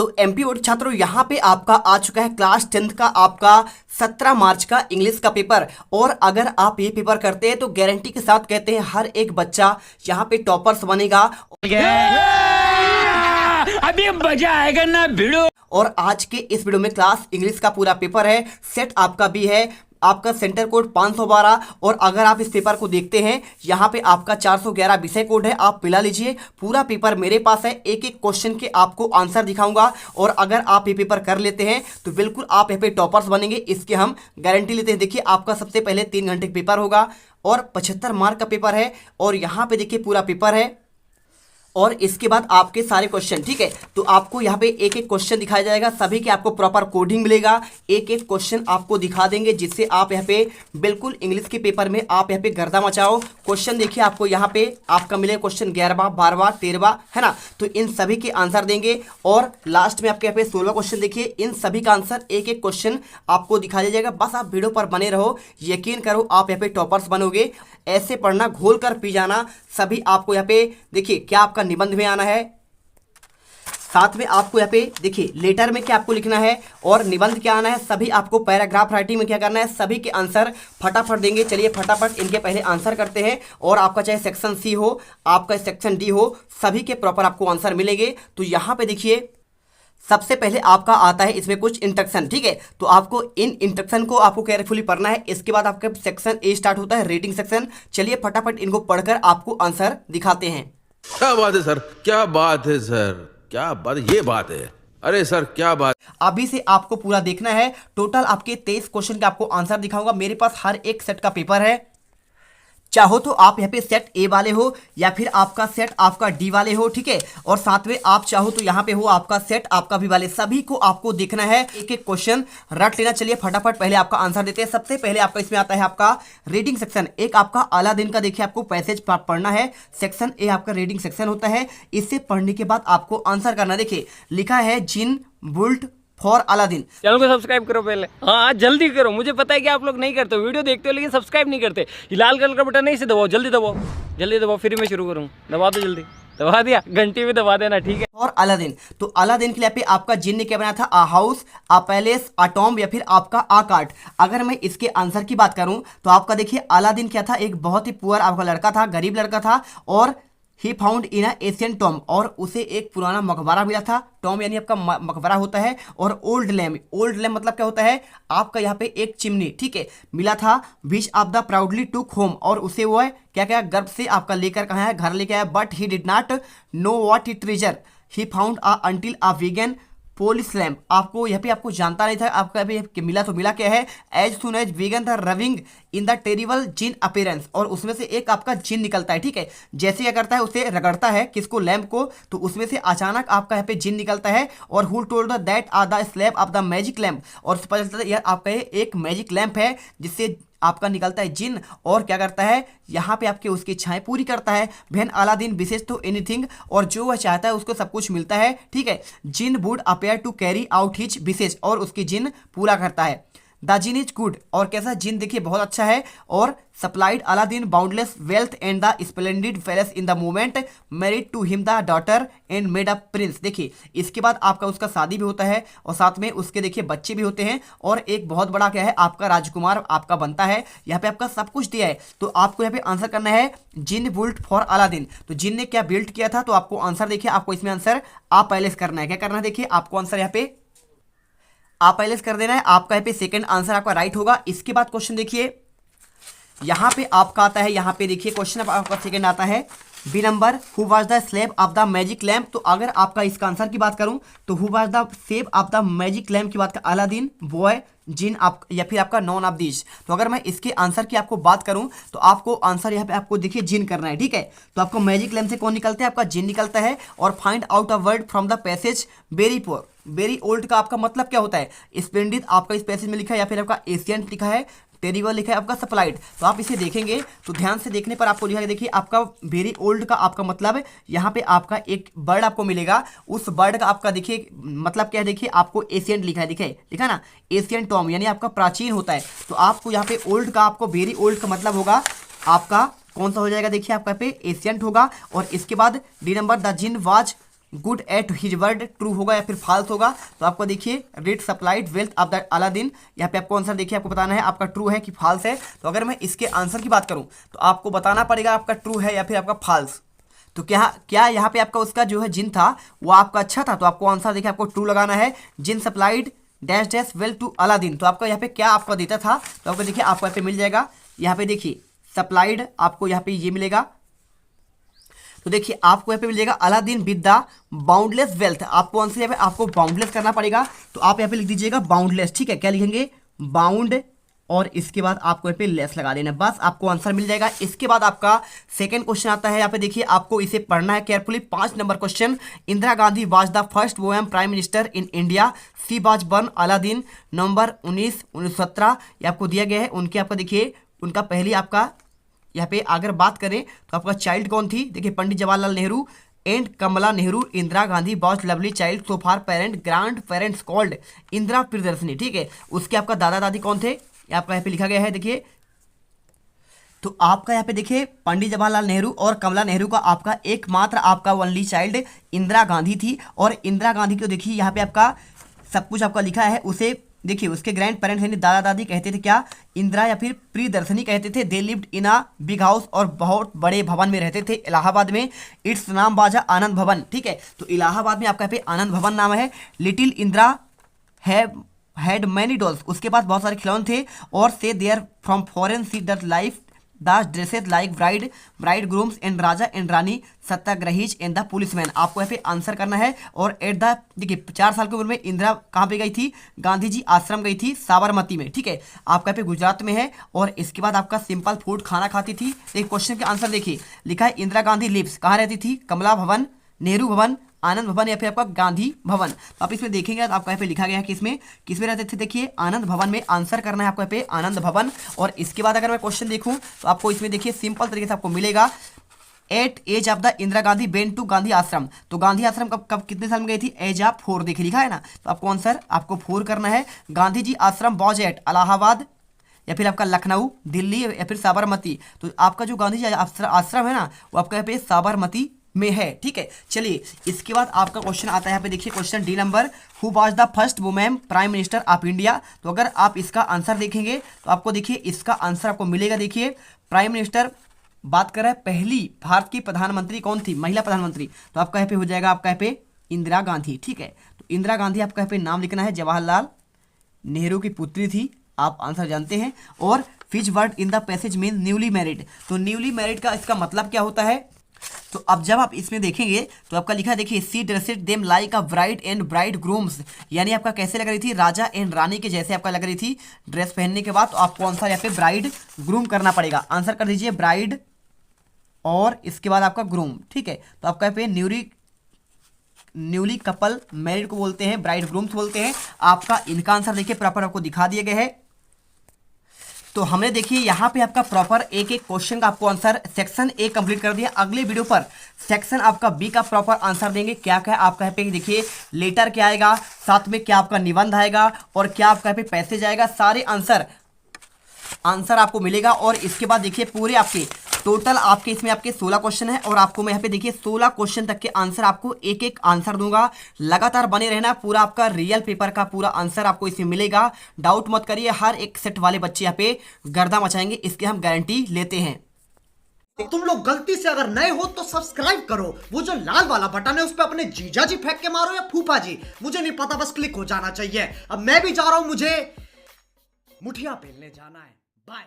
तो MP board छात्रों यहाँ पे आपका आ चुका है क्लास 10th का आपका 17 मार्च का इंग्लिश का पेपर। और अगर आप ये पेपर करते हैं तो गारंटी के साथ कहते हैं हर एक बच्चा यहाँ पे टॉपर्स बनेगा। अभी मजा आएगा ना भिड़ो। और आज के इस वीडियो में क्लास इंग्लिश का पूरा पेपर है, सेट आपका भी है, आपका सेंटर कोड 512। और अगर आप इस पेपर को देखते हैं यहाँ पे आपका 411 विषय कोड है, आप मिला लीजिए। पूरा पेपर मेरे पास है, एक एक क्वेश्चन के आपको आंसर दिखाऊंगा। और अगर आप ये पेपर कर लेते हैं तो बिल्कुल आप यहाँ पे टॉपर्स बनेंगे, इसके हम गारंटी लेते हैं। देखिए आपका सबसे पहले 3 घंटे का पेपर होगा और 75 मार्क का पेपर है। और यहाँ पे देखिए पूरा पेपर है और इसके बाद आपके सारे क्वेश्चन, ठीक है। तो आपको यहाँ पे एक एक क्वेश्चन दिखाया जाएगा, सभी के आपको प्रॉपर कोडिंग मिलेगा, एक एक क्वेश्चन आपको दिखा देंगे जिससे आप यहाँ पे बिल्कुल इंग्लिश के पेपर में आप यहाँ पे गर्दा मचाओ। क्वेश्चन देखिए आपको यहाँ पे आपका मिले क्वेश्चन 11वां 12वां 13वां, है ना। तो इन सभी के आंसर देंगे और लास्ट में आपके यहाँ पे 16वां क्वेश्चन देखिए, इन सभी का आंसर एक एक क्वेश्चन आपको दिखा दिया जाएगा। बस आप वीडियो पर बने रहो, यकीन करो आप यहाँ पे टॉपर्स बनोगे। ऐसे पढ़ना, घोल कर पी जाना। सभी आपको यहाँ पे देखिए क्या आपका निबंध में आना है, साथ में आपको यहाँ पे देखिए लेटर में क्या आपको लिखना है और निबंध क्या आना है। सभी आपको पैराग्राफ राइटिंग में क्या करना है, सभी के आंसर फटाफट देंगे। चलिए फटाफट इनके पहले आंसर करते हैं। और आपका चाहे सेक्शन सी हो, आपका सेक्शन डी हो, सभी के प्रॉपर आपको आंसर मिलेंगे। तो यहाँ पे देखिए सबसे पहले आपका आता है इसमें कुछ इंस्ट्रक्शन, ठीक है। तो आपको इन इंस्ट्रक्शन को आपको केयरफुली पढ़ना है। इसके बाद आपका सेक्शन ए स्टार्ट होता है, रीडिंग सेक्शन। चलिए फटाफट इनको पढ़कर आपको आंसर दिखाते हैं। क्या बात है सर, क्या बात है सर, क्या बात, ये बात है। अरे सर क्या बात। अभी से आपको पूरा देखना है। टोटल आपके 23 क्वेश्चन के आपको आंसर दिखाऊंगा। मेरे पास हर एक सेट का पेपर है, चाहो तो आप यहाँ पे सेट ए वाले हो या फिर आपका सेट आपका डी वाले हो, ठीक है। और साथ में आप चाहो तो यहाँ पे हो आपका सेट आपका बी वाले, सभी को आपको देखना है, एक एक क्वेश्चन रट लेना। चलिए फटाफट पहले आपका आंसर देते हैं। सबसे पहले आपका इसमें आता है आपका रीडिंग सेक्शन। एक आपका अलादीन का देखिए आपको पैसेज पढ़ना है, सेक्शन ए आपका रीडिंग सेक्शन होता है। इसे पढ़ने के बाद आपको आंसर करना। देखिए लिखा है जिन बुल्ट फॉर अलादीन। चैनल को सब्सक्राइब करो पहले, हाँ जल्दी करो। मुझे पता है कि आप लोग नहीं करते हो, वीडियो देखते हो लेकिन सब्सक्राइब नहीं करते। ये लाल कलर का बटन है, इसे दबाओ, जल्दी दबाओ, जल्दी दबाओ, फिर मैं शुरू करूँ। दबा दो जल्दी, दबा दिया, घंटी भी दबा देना, ठीक है। और अलादीन, तो अलादीन के लिए पे आपका जिन ने क्या बनाया था, आ हाउस, आ पैलेस, आ टॉम्ब या फिर आपका आ कार्ट। अगर मैं इसके आंसर की बात करूं तो आपका देखिए अलादीन क्या था, एक बहुत ही पुअर आपका लड़का था, गरीब लड़का था। और he found in a Asian tomb, और उसे एक पुराना मकबरा मिला था। टॉम्ब यानी आपका मकबरा होता है। और ओल्ड लैम्प, ओल्ड लैम्प मतलब क्या होता है, आपका यहाँ पे एक चिमनी, ठीक है, मिला था। Which of the proudly took home, और उसे वो है क्या क्या गर्व से आपका लेकर कहाँ है, घर लेके आया। But he did not know what he treasure he found a until a vegan police lamp. आपको यहाँ पे आपको जानता नहीं था, आपका अभी मिला तो मिला क्या है, as soon as began the rubbing in the terrible jinn appearance. और उसमें से एक आपका जिन निकलता है, ठीक है। जैसे क्या करता है, उसे रगड़ता है किसको, लैम्प को, तो उसमें से अचानक आपका यहाँ पे जिन निकलता है। और who told that are the slave of the magic lamp, और पता चलता है यार आपका ये एक मैजिक लैम्प है जिससे आपका निकलता है जिन। और क्या करता है, यहाँ पे आपके उसकी इच्छाएं पूरी करता है। भेन अलादीन विशेष तो एनीथिंग, और जो वह चाहता है उसको सब कुछ मिलता है, ठीक है। Jinn would appear to carry out his विशेष, और उसकी जिन पूरा करता है। द जिन इज गुड, और कैसा जिन देखिए बहुत अच्छा है। और supplied Aladdin boundless wealth and the splendid palace in the moment married to him the daughter and made a prince. देखिए इसके बाद आपका उसका शादी भी होता है और साथ में उसके देखिए बच्चे भी होते हैं। और एक बहुत बड़ा क्या है, आपका राजकुमार आपका बनता है। यहाँ पे आपका सब कुछ दिया है, तो आपको यहाँ पे आंसर करना है जिन बुल्ट फॉर अलादीन। तो जिन ने क्या बिल्ट किया था, तो आपको आंसर देखिए, आपको इसमें आंसर आ पैलेस करना है। क्या करना है, देखिए आपको आंसर यहाँ पे आप पैलेस कर देना है। आपका यहाँ पे सेकंड आंसर आपका राइट होगा। इसके बाद क्वेश्चन देखिए यहाँ पे आपका आता है, यहाँ पे देखिए क्वेश्चन आपका सेकंड आता है B number, who was the slave of the magic lamp. तो अगर आपका इसका आंसर की बात करूं तो who was the slave of the magic lamp की बात कर, अलादीन, बॉय, जिन, आप या फिर आपका नॉन ऑफ दिस। तो अगर मैं इसके आंसर की आपको बात करूं तो आपको आंसर यहाँ पे आपको देखिए जिन करना है, ठीक है। तो आपको मैजिक लैम्प से कौन निकलता है, आपका जिन निकलता है। और find out a word from the passage very poor, very old का आपका मतलब क्या होता है, स्प्लेंडिड आपका इस पैसेज में लिखा है, या फिर आपका एशियंट लिखा है, टेरिबल लिखा है, आपका सप्लाइड। तो आप इसे देखेंगे तो ध्यान से देखने पर आपको लिखा है, देखिए आपका वेरी ओल्ड का आपका मतलब यहाँ पे आपका एक बर्ड आपको मिलेगा। उस बर्ड का आपका देखिए मतलब क्या है, देखिए आपको एशियंट लिखा है, लिखा ना, एशियन टॉम यानी आपका प्राचीन होता है। तो आपको यहाँ पे ओल्ड का आपको वेरी ओल्ड का मतलब होगा आपका कौन सा हो जाएगा, देखिए आपका पे एशियंट होगा। और इसके बाद D number, the jinn was good at his word, true होगा या फिर फॉल्स होगा। तो आपको देखिए read supplied wealth of the Aladdin, यहाँ पे आपको आंसर देखिए आपको बताना है आपका ट्रू है कि फॉल्स है। तो अगर मैं इसके आंसर की बात करूँ तो आपको बताना पड़ेगा आपका ट्रू है या फिर आपका फॉल्स। तो क्या यहाँ पे आपका उसका जो है जिन था वो आपका अच्छा था, तो आपको आंसर देखिए आपको ट्रू लगाना है। Jinn supplied dash dash well to Aladdin, तो आपका यहाँ पे क्या आपका देता था, तो आपको देखिए आपको यहाँ पे मिल जाएगा, यहाँ पे देखिए सप्लाइड आपको यहाँ पे ये मिलेगा। तो देखिए आपको यहाँ पे मिल जाएगा Aladdin with the boundless wealth, आपको आंसर यहाँ पे आपको बाउंडलेस करना पड़ेगा। तो आप यहाँ पे लिख दीजिएगा बाउंडलेस, ठीक है। क्या लिखेंगे, बाउंड, और इसके बाद आपको यहाँ पे लेस लगा देना, बस आपको आंसर मिल जाएगा। इसके बाद आपका सेकंड क्वेश्चन आता है, यहाँ पे देखिए आपको इसे पढ़ना है carefully. 5 number question, Indira Gandhi was the first women prime minister in India, she was born अलादीन नवंबर 1917, ये आपको दिया गया है। उनके आपका देखिए उनका पहली आपका यहाँ पे अगर बात करें तो आपका चाइल्ड कौन थी, देखिए Pandit Jawaharlal Nehru and Kamla Nehru. Indira Gandhi was lovely child so far parent grand parents called Indira Priyadarshini, ठीक है। उसके आपका दादा दादी कौन थे, आपका यहाँ पे लिखा गया है देखिए। तो आपका यहाँ पे देखिए पंडित जवाहरलाल नेहरू और कमला नेहरू का आपका एकमात्र आपका ओनली चाइल्ड इंदिरा गांधी थी। और इंदिरा गांधी को देखिए यहाँ पे आपका सब कुछ आपका लिखा है। उसे देखिए उसके ग्रैंड पेरेंट्स यानी दादा दादी कहते थे क्या, इंदिरा या फिर प्रियदर्शनी कहते थे। They lived in a big house, और बहुत बड़े भवन में रहते थे इलाहाबाद में। इट्स नाम बाजा आनंद भवन, ठीक है। तो इलाहाबाद में आपका यहाँ पे आनंद भवन नाम है। Little Indira had many dolls, उसके पास बहुत सारे खिलौने थे। और से there from foreign she that life the dresses like bride grooms and raja and rani satyagrahis and the policeman, आपको यहाँ पे आंसर करना है। और एट द देखिए 4 साल की उम्र में इंदिरा कहाँ पे गई थी, गांधी जी आश्रम गई थी साबरमती में, ठीक है। आपका यहाँ पे गुजरात में है। और इसके बाद आपका सिंपल फूड खाना खाती थी। एक क्वेश्चन के आंसर देखिए लिखा है इंदिरा गांधी लिव्स, कहाँ रहती थी, कमला भवन, नेहरू भवन, आनंद भवन या फिर आपका गांधी भवन। तो आप इसमें देखेंगे तो आपको यहाँ पे लिखा गया है किसमें रहते थे, देखिए आनंद भवन में। आंसर करना है आपको यहाँ पे आनंद भवन। और इसके बाद अगर मैं क्वेश्चन देखूं तो आपको इसमें देखिए सिंपल तरीके से आपको मिलेगा। At age of the Indira Gandhi went to Gandhi Ashram, तो गांधी आश्रम कब कितने साल में गई थी, एज ऑफ 4, देखिए लिखा है ना। तो आपको आंसर आपको 4 करना है। गांधी जी आश्रम वॉज एट इलाहाबाद या फिर आपका लखनऊ, दिल्ली या फिर साबरमती। तो आपका जो गांधी जी आश्रम है ना वो आपका यहाँ पे साबरमती में है, ठीक है। चलिए इसके बाद आपका क्वेश्चन आता है यहाँ पे देखिए question D number, who was the first women prime minister of India. तो अगर आप इसका आंसर देखेंगे तो आपको देखिए इसका आंसर आपको मिलेगा। देखिए प्राइम मिनिस्टर बात कर रहा है, पहली भारत की प्रधानमंत्री कौन थी, महिला प्रधानमंत्री। तो आपका यहाँ पे हो जाएगा आपका यहाँ पे इंदिरा गांधी, ठीक है। तो इंदिरा गांधी आपका यहाँ पे नाम लिखना है, जवाहरलाल नेहरू की पुत्री थी, आप आंसर जानते हैं। और Fitch word in the passage mean newly married, तो न्यूली मैरिड का इसका मतलब क्या होता है। तो अब जब आप इसमें देखेंगे तो आपका लिखा है देखिए she dressed them like a bride and bride grooms, यानी आपका कैसे लग रही थी, राजा एंड रानी के जैसे आपका लग रही थी ड्रेस पहनने के बाद। तो आपको आंसर यहाँ पे ब्राइड ग्रूम करना पड़ेगा, आंसर कर दीजिए ब्राइड और इसके बाद आपका ग्रूम, ठीक है। तो आपका यहाँ पे न्यूली कपल मैरिड को बोलते हैं, ब्राइड ग्रूम्स बोलते हैं। आपका इनका आंसर देखिए प्रॉपर आपको दिखा दिया गया है। तो हमने देखिए यहाँ पे आपका प्रॉपर एक एक क्वेश्चन का आपको आंसर सेक्शन ए कंप्लीट कर दिया। अगले वीडियो पर सेक्शन आपका बी का प्रॉपर आंसर देंगे। क्या क्या आपका यहाँ पे देखिए लेटर क्या आएगा, साथ में क्या आपका निबंध आएगा और क्या आपका यहाँ पे पैसेज आएगा, सारे आंसर आपको मिलेगा। और इसके बाद देखिए पूरे आपके टोटल आपके इसमें आपके 16 क्वेश्चन है और आपको मैं यहाँ पे देखिए 16 क्वेश्चन तक के आंसर आपको एक एक आंसर दूंगा। लगातार बने रहना, पूरा आपका रियल पेपर का पूरा आंसर आपको इसमें मिलेगा। डाउट मत करिए, हर एक सेट वाले बच्चे यहाँ पे गर्दा मचाएंगे, इसकी हम गारंटी लेते हैं। तुम लोग गलती से अगर नए हो तो सब्सक्राइब करो, वो जो लाल वाला बटन है उस पर अपने जीजा जी फेंक के मारो या फूफा जी, मुझे नहीं पता, बस क्लिक हो जाना चाहिए। अब मैं भी जा रहा हूं, मुझे मुठिया पेलने जाना है। बाय।